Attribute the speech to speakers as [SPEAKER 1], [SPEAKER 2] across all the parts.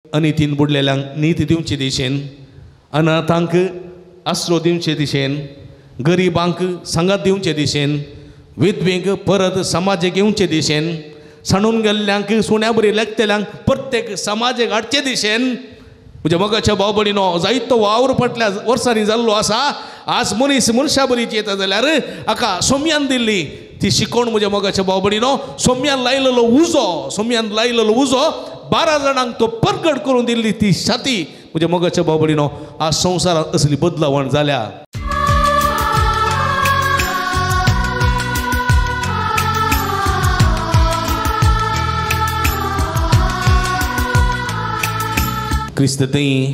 [SPEAKER 1] अनितीन बुडलेल्यांक नीत दिवचे दिशेन, अनाथांक आसरो दिवचे दिशेन, गरिबांक संगात दिवचे दिशेन, विधवेक परत समाजाक येवचे दिशेन, सांडून गेल्ल्यांक सुण्या बरी लेखतेल्यांक प्रत्येक समाजाक हाडचे दिशेन म्हणजे मोगाच्या भाव भयणीनो जायतो वावर फाटल्या वर्सांनी जाल्लो आसा. आज मनीस मनशा बरीच येता जाल्यार हाका सोम्यान दिल्ली ती शिकोवण म्हज्या मोगाच्या भाव भयणीनो. सोम्यान लायलेलो उजो 12 जाणांक तो परगट करून दिल्ली ती छाती म्हज्या मोगाच्या भाव भयणीनो. आज संवसारांत असली बदलावण जाल्या. क्रिस्ततई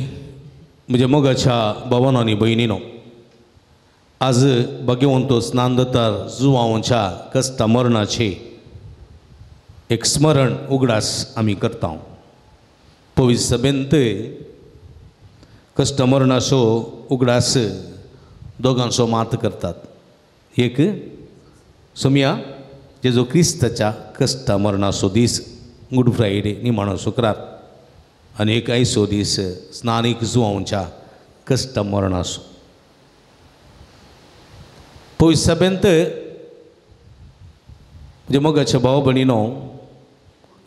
[SPEAKER 1] म्हज्या मोगाच्या भावांनो आनी भयणीनो, आज भगवंतो स्नानदत्तार जुवांच्या कश्टा मरणाचे एक स्मरण उगडास आमी करता. पवित्र सभेंत कश्ट मरणाचो उगडास दोगांचो मात करतात. एक सोम्या जेजू क्रिस्ताच्या कश्टा मरणाचो दीस गुड फ्रायडे निमाणो शुक्रार आनी एक आयचो दीस स्नानीक जुवांच्या कश्ट मरणाचो. पवित्र सभेंत म्हणजे मोगाच्या भाव भयणीनो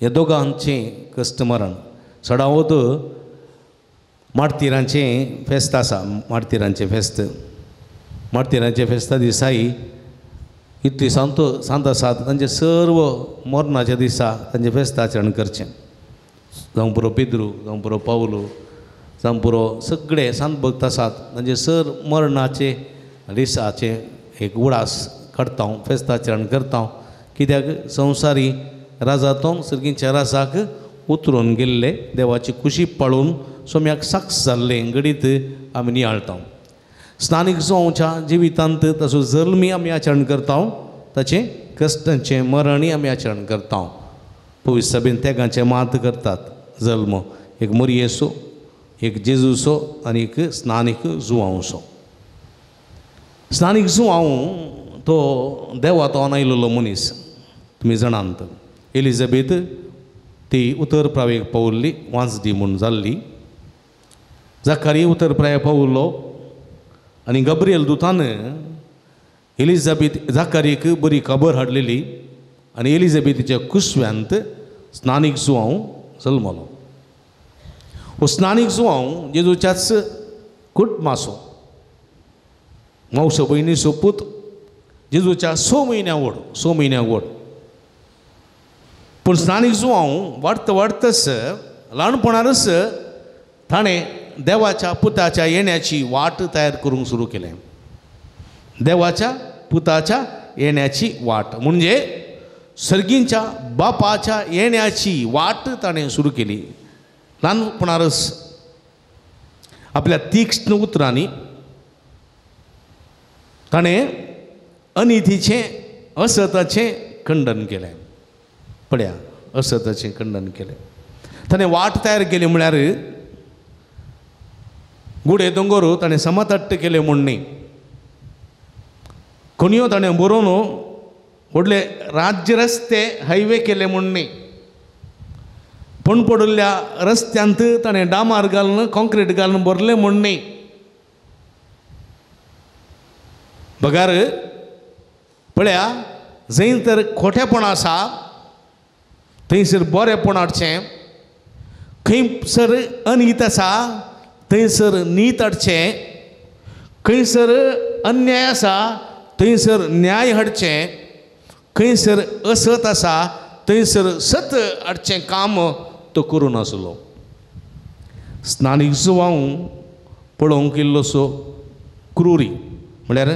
[SPEAKER 1] ह्या दोगांचें कश्ट मरण सडावत मार्तिरांचें फेस्त आसा. मार्तिरांचे फेस्ता दिसाई इतली सांत आसात तांचे सर्व मरणाच्या दिसा तांचे फेस्ताचरण करचें. जावं पुरो पेद्रू, जावं पुरो पावलो, जावं पुरो सगळे सांत भक्त आसात तांचे सर मरणाचे दिसाचे एक उडास काडटा, फेस्ताचरण करता. कित्याक संवसारी राजांतून सर्गींच्या राजाक उतरून गेल्ले देवाची खुशी पळोवन सोम्याक साक्ष जाल्ले घडीत आमी नियाळटा. स्नानीक जुवांच्या जिवितांत ताचो जल्मी आमी आचरण करता, ताचें कश्टांचें मरणय आमी आचरण करता. पवित्र सभेन तेगांचे मात करतात. जल्म एक मरियेचो, एक जेजूचो आनी एक स्नानीक जुवांचो. स्नानीक जुवांव तो देवांतल्यान आयिल्लो मनीस. तुमी जाणात एलिझाबेथ ती उतरप्रावेक पावल्ली, वांसडी म्हूण जाल्ली. जाकारी उतरप्रावेक पावलो आनी गब्रियल दुतान एलिझाबेथ जाकारीक बरी खबर हाडलेली आनी एलिझाबेथीच्या कुशव्यांत स्नानीक जुवांव जल्मलो. हो स्नानीक जुवांव जेजूच्याच कुटुंबाचो मावसो भयणीचो पूत, जेजूच्या 6 म्हयन्यां व्हड. पूण स्नानीक जुवांव वाडतच ल्हानपणारच ताणें देवाच्या पुताच्या येण्याची वाट तयार करूंक सुरू केलें. देवाच्या पुताच्या येण्याची वाट म्हणजे सर्गींच्या बापाच्या येण्याची वाट ताणें सुरू केली. ल्हानपणारच आपल्या तीक्ष्ण उतरांनी ताणें अनितीचें असताचें खंडन केलें. पळया, असताचें खंडन केलें. ताणें वाट तयार केली म्हळ्यार गुडे दोंगर ताणें समतट्ट केले म्हूण न्ही. कोणयो ताणें बरोवन व्हडले राज्य रस्ते हायवे केले म्हूण न्ही. पण पडिल्ल्या रस्त्यांत ताणें डांबार घालून कॉन्क्रीट घालून भरले म्हूण न्ही. बगार पळया, जंय तर खोटेपण आसा थंयसर बरेपण हाडचें, खंयसर अनीत आसा थंयसर नीत हाडचें, खंयसर अन्याय आसा थंयसर न्याय हाडचें, खंयसर असत आसा थंयसर सत हाडचें काम तो करून आसलो. स्नानीक जुवांव पळोवंक इल्लोसो क्रुरी म्हळ्यार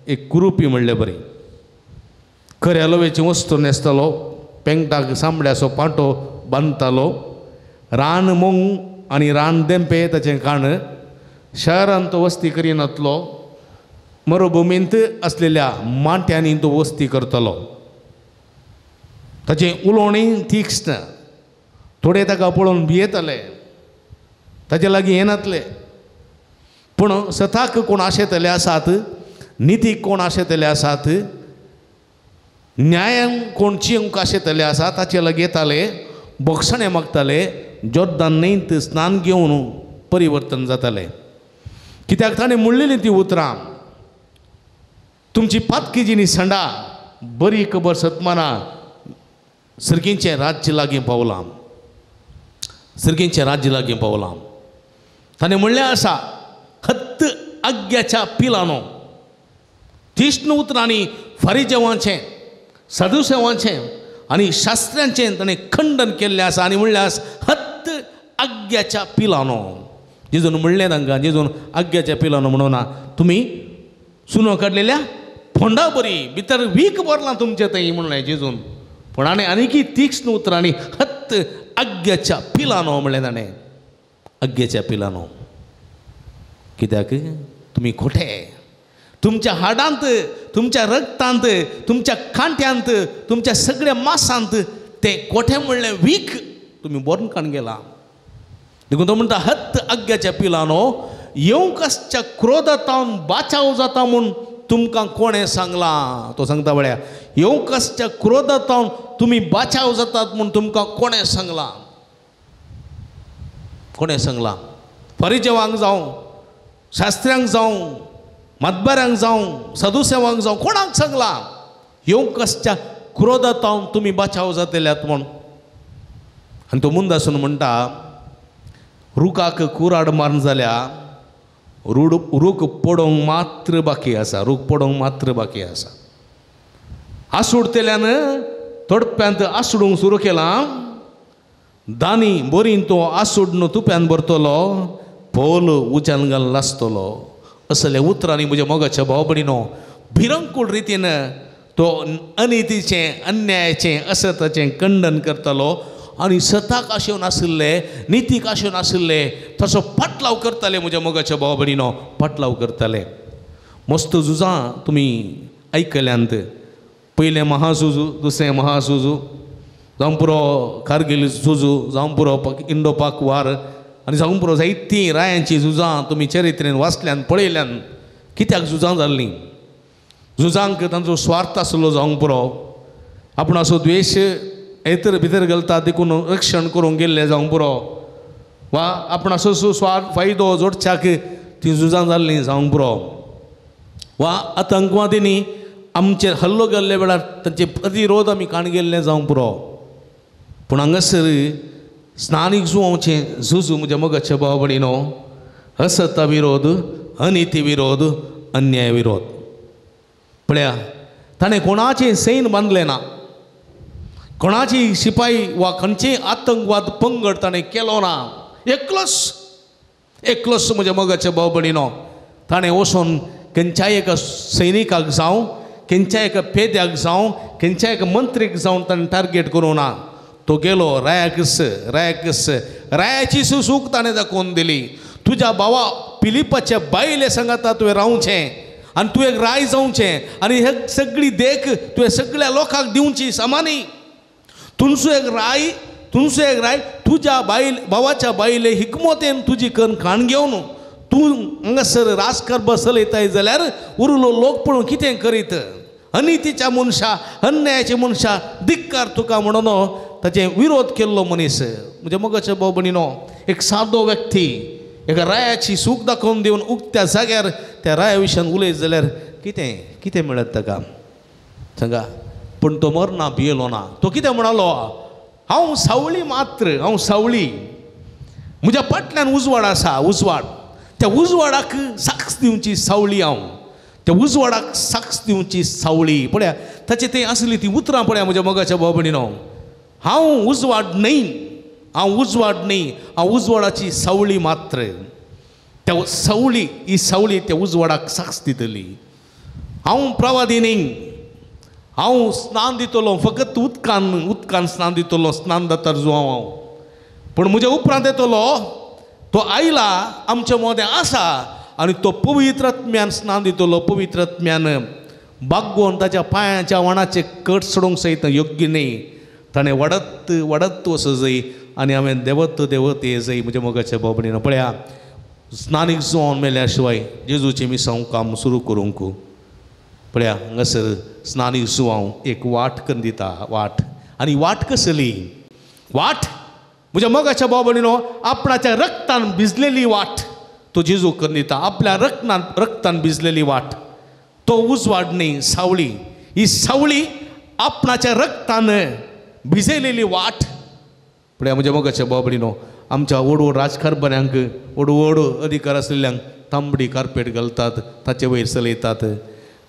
[SPEAKER 1] एक कुरुपी म्हणलें बरें. खऱ्या लोवेची वस्तू न्हेसतालो, पेंगटाक सामड्याचो पाटो बांदतालो, रान मोंग आनी रान देंपे ताचें काण. शहरांत तो वस्ती करिनातलो, मरुभुमींत असलेल्या माट्यांनी तो वस्ती करतलो. ताचें उलोवणें तीक्ष्ण. थोडे ताका पळोवन भियेताले, ताचे लागीं येनातले. पूण सताक कोण आशेतले आसात, नितीक कोण आशेतले आसात, न्यायान कोण चिंवंक आशेतले आसा ताचे लागीं येताले, बक्षणे मागताले, जॉर्दान न्हंयेंत स्नान घेवन परिवर्तन जातालें. कित्याक ताणें म्हणलेलीं ती उतरां, तुमची पातकी जी निसंडा बरी खबर सतमाना सर्गींचें राज्य लागीं पावलां, सर्गींचें राज्य लागीं पावलां. ताणें म्हणलें आसा, हत्त आग्याच्या पिलानो. तिश्न उतरांनी फारिजेवांचें, सदुसेवांचें आनी शास्त्र्यांचें ताणें खंडन केल्लें आसा आनी म्हणलें आसा, हत्त आग्याच्या पिलानो. जेजून म्हणलें तांकां, जेजून आग्याच्या पिलानो म्हणून ना, तुमी सुनो काडलेल्या फोंडा बरी भितर वीक भरलां तुमचें थंय म्हणलें जेजून. पूण आनीकय तीक्ष्ण उतरांनी हत्त आग्याच्या पिलानो म्हणलें ताणें. आग्याच्या पिलानो. कित्याक तुमी खोटे, तुमच्या हाडांत, तुमच्या रगतांत, तुमच्या कांट्यांत, तुमच्या सगळ्या मांसांत तें कोठें म्हणलें वीक तुमी बरोवन काण गेला. देखून तो म्हणटा, हत्त आग्याच्या पिलानो, येवंकसच्या क्रोधांतावन बाचाव जाता म्हूण तुमकां कोणें सांगलां. तो सांगता म्हळ्यार, येवंकसच्या क्रोधांतावन तुमी बाचाव जातात म्हूण तुमकां कोणें सांगलां. कोणें सांगलां? फरिजेवांक जावं, शास्त्र्यांक जावं, मातबाऱ्यांक जावं, सदुसेवांक जावं, कोणाक सांगलां? येवंकसच्या क्रोधांतावन तुमी बाचाव जातल्यात म्हूण. आनी तो मुंदासून म्हणटा, रुखाक कुराड मारून जाल्यार रूख पडोवंक मात्र बाकी आसा, रूख पडोवंक मात्र बाकी आसा. आसूडतेल्यान तोडप्यांत आसूडूंक सुरू केलां. दानी बरी तो आसूड तुप्यान भरतलो, पोल उज्यान घालून लासतलो. असले उतरांनी म्हज्या मोगाच्या भाव भयणीनो भिरंकूळ रितीन तो अनितीचें, अन्यायाचें, असताचें खंडन करतालो आनी सताक आशेव नाशिल्ले, नितीक आशेव नाशिल्ले तसो पाटलाव करताले. म्हज्या मोगाच्या भाव भयणीनो पाटलाव करताले. मस्त झुजां तुमी आयकल्यांत. पयलें महाझुजू, दुसरें महाझुजू, जावं पुरो कारगिल झुजू, जावं पुरो इंडो पाक वार आनी जावं पुरो जायतीं रायांची झुजां तुमी चरित्रेन वाचल्यान पळयल्यान. कित्याक झुजां जाल्लीं? झुजांक तांचो स्वार्थ आसलो जावंक पुरो, आपणाचो द्वेश हेतर भितर घालता देखून रक्षण करूंक गेल्ले जावंक पुरो, वा आपणाचो स्वार्थ फायदो जोडच्याक तीं झुजां जाल्लीं जावंक पुरो, वा आतंकवादींनी आमचेर हल्लो घाल्ले वेळार तांचे प्रतिरोध आमी काण गेल्ले जावंक पुरो. पूण हांगासर स्नानीक जुवांचें झुजू म्हज्या मोगाच्या भाव भयणीनो, असता विरोध, अनिती विरोध, अन्याय विरोध. पळया, ताणें कोणाचें सैन बांदलें ना, कोणाची शिपाई वा खंयचेय आतंकवाद पंगड ताणें केलो ना. एकलोच म्हज्या मोगाच्या भाव भयणीनो ताणें वचोन खंयच्याय एका सैनिकाक जावं, खंयच्याय एका पेद्याक जावं, खंयच्याय एका मंत्रीक जावं ताणें टार्गेट करूं ना. तो गेलो रायाची सूख ताणें दाखोवन दिली. तुज्या भावा पिलिपाच्या बायले सांगाता तुवें रावचें आनी तुवें राय जावचें आनी हे सगळी देख तुवें सगळ्या लोकांक दिवची सामानी. तुमचो एक राय तुज्या भावाच्या बायले हिकमतेन तुजी करून खाण घेवन तूं हांगासर राजकारभार चलयताय जाल्यार उरलो लोक पळोवन कितें करीत? अनितीच्या मनशा, अन्यायाच्या मनशा धिक्कार तुका म्हणून ताचे विरोध केल्लो मनीस. म्हणजे मोगाच्या भाव भयणीनो, एक सादो व्यक्ती एका रायाची सूख दाखोवन दिवन उक्त्या जाग्यार त्या राया विशयान उलयत जाल्यार कितें मेळत ताका सांगा? पूण तो मरना भियेलो ना. तो कितें म्हणलो? हांव सावळी मात्र, हांव सावळी, म्हज्या फाटल्यान उजवाड आसा, उजवाड. त्या उजवाडाक साक्ष दिवची सावळी हांव, त्या उजवाडाक साक्ष दिवची सावळी. पळया ताचे तें आसली ती उतरां पळया म्हज्या मोगाच्या भाव भयणीनो. हांव उजवाड न्हय, हांव उजवाडाची सावळी मात्र. त्या सावळी, ही सावळी त्या उजवाडाक साक्ष दितली. हांव प्रवादी न्हय, हांव स्नान दितलो, फकत उदकान स्नान दितलो, स्नान दातार जुवांव हांव. पूण म्हज्या उपरांत येतलो तो आयला, आमच्या मदें आसा आनी तो पवित्रात्म्यान स्नान दितलो. पवित्रात्म्यान बागोवन ताच्या पांयाच्या वणाचे कट सोडूंक सयत योग्य न्हय. ताणें वाडत वच जाय आनी हांवें देवत ये जाय. म्हज्या मोगाच्या भाव भयणीनो पळया, स्नानीक जुवांव मेल्या शिवाय जेजूचें मिसांव काम सुरू करूंक. पळया हांगासर स्नानीक जुवांव एक वाट करून दिता, वाट. आनी वाट कसली? वाट म्हज्या मोगाच्या भाव भयणीनो, आपणाच्या रक्तान भिजलेली वाट तो जेजू करून दिता. आपल्या रक्तान भिजलेली वाट तो उजवाड न्ही, सावळी. ही सावळी आपणाच्या रक्तान भिजलेली वाट. पण म्हज्या मोगाच्या भाव भयणीनो, आमच्या ओडवोड राजकारण्यांक ओडवोड अधिकार आसलेल्यांक तांबडी कार्पेट घालतात, ताचे वयर चलयतात.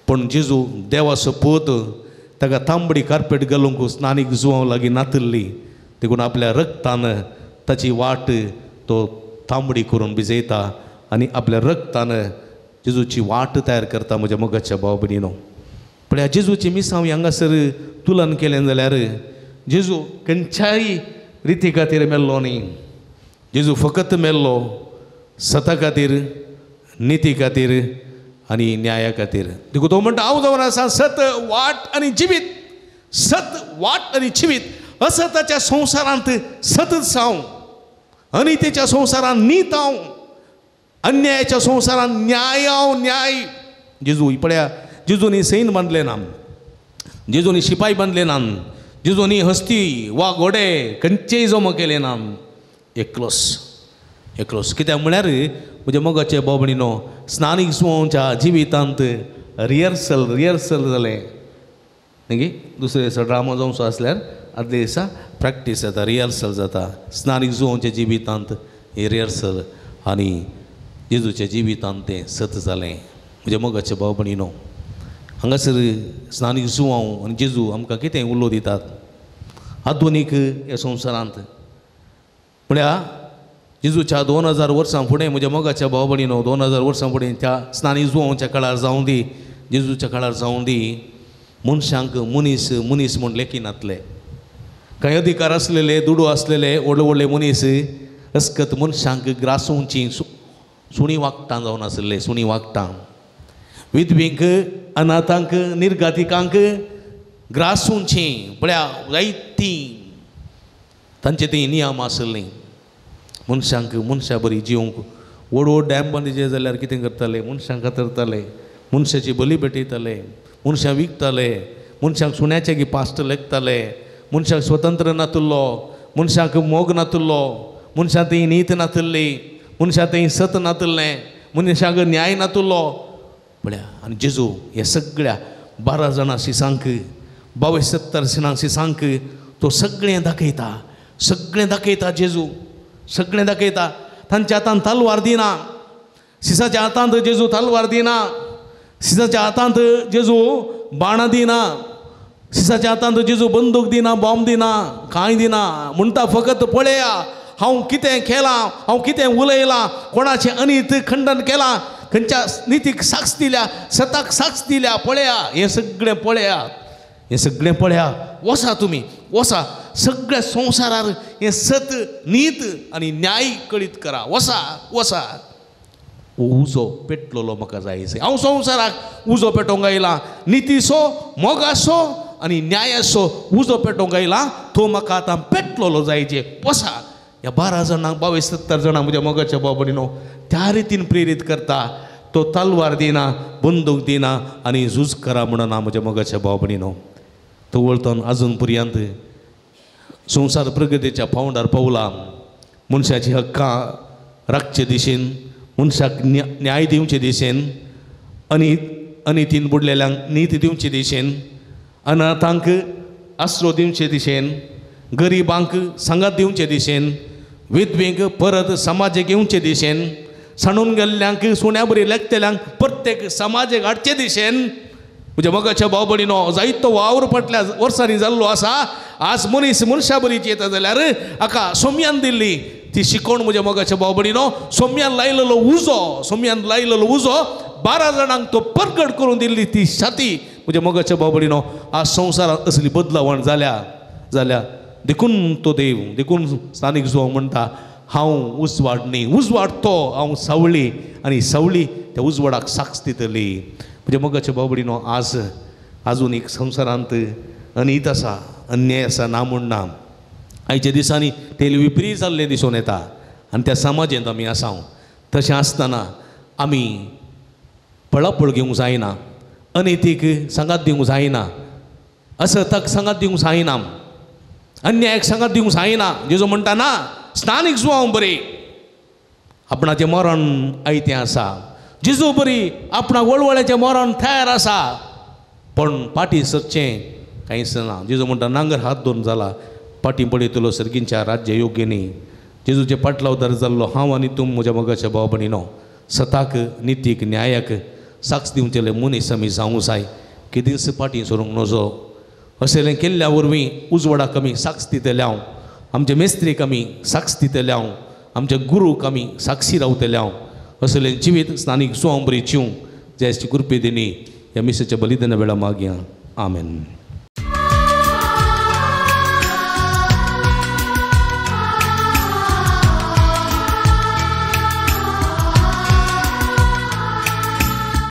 [SPEAKER 1] पण जेजू देवाचो पूत ताका तांबडी कार्पेट घालूंक स्नानीक जुवां लागीं नातल्ली. देखून आपल्या रक्तान ताची वाट तो तांबडी करून भिजयता आनी आपल्या रक्तान जेजूची वाट तयार करता. म्हज्या मोगाच्या भाव भयणीनो, पण ह्या जेजूची मिसांव हांगासर तुलन केलें जाल्यार जेजू खंयच्याय रिती खातीर मेल्लो न्ही. जेजू फकत मेल्लो सता खातीर, निती खातीर आनी न्याया खातीर. देखून तो म्हणटा, हांव जावन आसा सत, वाट आनी जिवीत. सत, वाट आनी जिवीत. असताच्या संवसारांत सत जावं, अनितेच्या संवसारांत नीत हांव, अन्यायाच्या संवसारांत न्याय हांव, न्याय. जेजू पळया, जेजूनी सैन बांदले ना, जेजूनी शिपाई बांदले ना, जेजूनी हस्ती वा घोडे खंयचेय जमा केले ना. एकलोच, एकलोच. कित्याक म्हळ्यार म्हज्या मोगाचे भाव भयणीनो, स्नानीक जुवांच्या जिवितांत रिहर्सल जालें. न्ही दुसरे दिसा ड्रामा जावचो आसल्यार आदले दिसा प्रॅक्टीस जाता, रिहर्सल जाता. स्नानीक जुवांच्या जिवितांत हे रिहर्सल आनी जेजूच्या जिवितांत तें सत जालें. म्हज्या मोगाचे भाव भयणीनो, हांगासर स्नानीक जुवांव आनी जेजू आमकां कितें उलो दितात आधुनीक ह्या संवसारांत. म्हळ्यार जेजूच्या 2000 वर्सां फुडें, म्हज्या मोगाच्या भाव भयणीनो, 2000 वर्सां फुडें त्या स्नानीक जुवांच्या काळार जावं दी, जेजूच्या काळार जावं दी, मनशांक मनीस मनीस म्हूण लेखीनातले. कांय अधिकार आसलेले, दुडू आसलेले व्हडले व्हडले मनीस अस्कत मनशांक ग्रासूंची सुणी वागटां जावन आसले, सुणी वागटां. विधवींक, अनाथांक, निर्गातिकांक ग्रासूंची पळया जायतीं तांचे ती नियम आसलीं. मनशांक मनशां बरी जिवंक व्हड व्हड डॅम बांदिचे जाल्यार कितें करताले, मनशांक कातरताले, मनशाची बली पेटयताले, मनशां विकताले, मनशांक सुण्याचे गी पास्ट लेखताले, मनशांक स्वतंत्र नातुल्लो, मनशांक मोग नातुल्लो, मनशां ती नीत नातल्ली, मनशां थंय सत नातल्लें, मनशांक न्याय नातुल्लो. पळया, आनी जेजू हे सगळ्या 12 जाणां शिसांक, 72 जाणां शिसांक तो सगळें दाखयता, सगळें दाखयता. जेजू सगळें दाखयता. तांच्या हातांत तलवार दिना, शिसाच्या हातांत जेजू तलवार दिना, शिसाच्या हातांत जेजू बाणां दिना, शिसाच्या हातांत जेजू बंदूक दिना, बॉम्ब दिना, कांय दिना. म्हणटा फकत पळया हांव कितें केलां, हांव कितें उलयलां, कोणाचें अनीत खंडन केलां, खंयच्या नितीक साक्ष दिल्या, सताक साक्ष दिल्या. पळया, हें सगळें पळया, हें सगळें पळया. वसा तुमी, वसा सगळ्या संवसारार हें सत, नीत आनी न्याय कळीत करा. वसा, वसा. उजो पेटलोलो म्हाका जाय. हांव संवसाराक उजो पेटोवंक आयलां. नितीसो, मोगासो आनी न्यायाचो उजो पेटोवंक आयलां. तो म्हाका आतां पेटलोलो जायचे. वसा. ह्या 12 जाणांक, 72 जाणांक म्हज्या मोगाच्या भाव भयणीनो त्या रितीन प्रेरीत करता. तो तलवार दिना, बंदूक दिना आनी झूज करा म्हणना. म्हज्या मोगाच्या भाव भयणीनो, तो वळतोन आजून पर्यंत संवसार प्रगतीच्या पांवड्यार पावला. मनशाची हक्कां राखचे दिशेन, मनशाक न्याय दिवचे दिशेन, अनितीन बुडलेल्यांक नीत दिवचे दिशेन, अनाथांक आसरो दिवचे दिशेन, गरिबांक सांगात दिवचे दिशेन, विधवेक परत समाजाक येवचे दिशेन, सांडून गेल्ल्यांक, सुण्या बरी लेखतेल्यांक प्रत्येक समाजाक हाडचे दिशेन. म्हज्या मोगाच्या भाव भयणीनो, जायतो वावर फाटल्या वर्सांनी जाल्लो आसा. आज मनीस मनशा बरीच येता जाल्यार हाका सोम्यान दिल्ली ती शिकोवण. म्हज्या मोगाच्या भाव भयणीनो, सोम्यान लायलेलो उजो, सोम्यान लायलेलो उजो 12 जाणांक तो परगट करून दिल्ली ती छाती. म्हज्या मोगाच्या भाव भयणीनो, आज संवसारांत असली बदलावण जाल्या देखून तो देव, देखून स्थानीक जुवांव म्हणटा, हांव उजवाड न्ही, उजवाड तो, हांव सावळी आनी सावळी त्या उजवाडाक साक्ष दितली. म्हणजे मोगाचे भाव भयणीनो, आज आजून एक संवसारांत अनीत आसा, अन्याय आसा, ना म्हूण ना. आयच्या दिसांनी तेल विपरीत जाल्लें दिसून येता आनी त्या समाजांत आमी आसां. तशें आसतना आमी पळापळ घेवंक जायना, अनितीक सांगात दिवंक जायना, असताक सांगात दिवंक जायना. अन्यायाक सांगात दिवंक जायना. जेजू म्हणटा ना, स्नानीक सुवांव बरी आपणाचें मरण आयतें आसा. जेजू बरी आपणाक वळवळ्याचें मरण तयार आसा, पण फाटीं सरचें कांयच ना. जेजू म्हणटा नांगर हात धरून जाला, फाटीं पळयतलो सर्गींच्या राज्य योग्यनी. जेजूचे फाटला उदार जाल्लो हांव आनी तूं म्हज्या मोगाच्या भाव भयणीनो, सताक नितीक न्यायाक साक्ष दिवचेले मनीस आमी जावूं जाय. केदींच फाटीं सरूंक नजो. अशें केल्ल्या वरवीं उजवाडाक आमी साक्ष दितले हांव, आमचे मेस्त्रीक आमी साक्ष दितले हांव, आमच्या गुरूक आमी साक्षी रावतले हांव. असलें जिवीत स्नानीक सुवांव बरी जिवंक जायची कृपे दिनी ह्या मिसाच्या बलिदाना वेळा मागया. आमेन.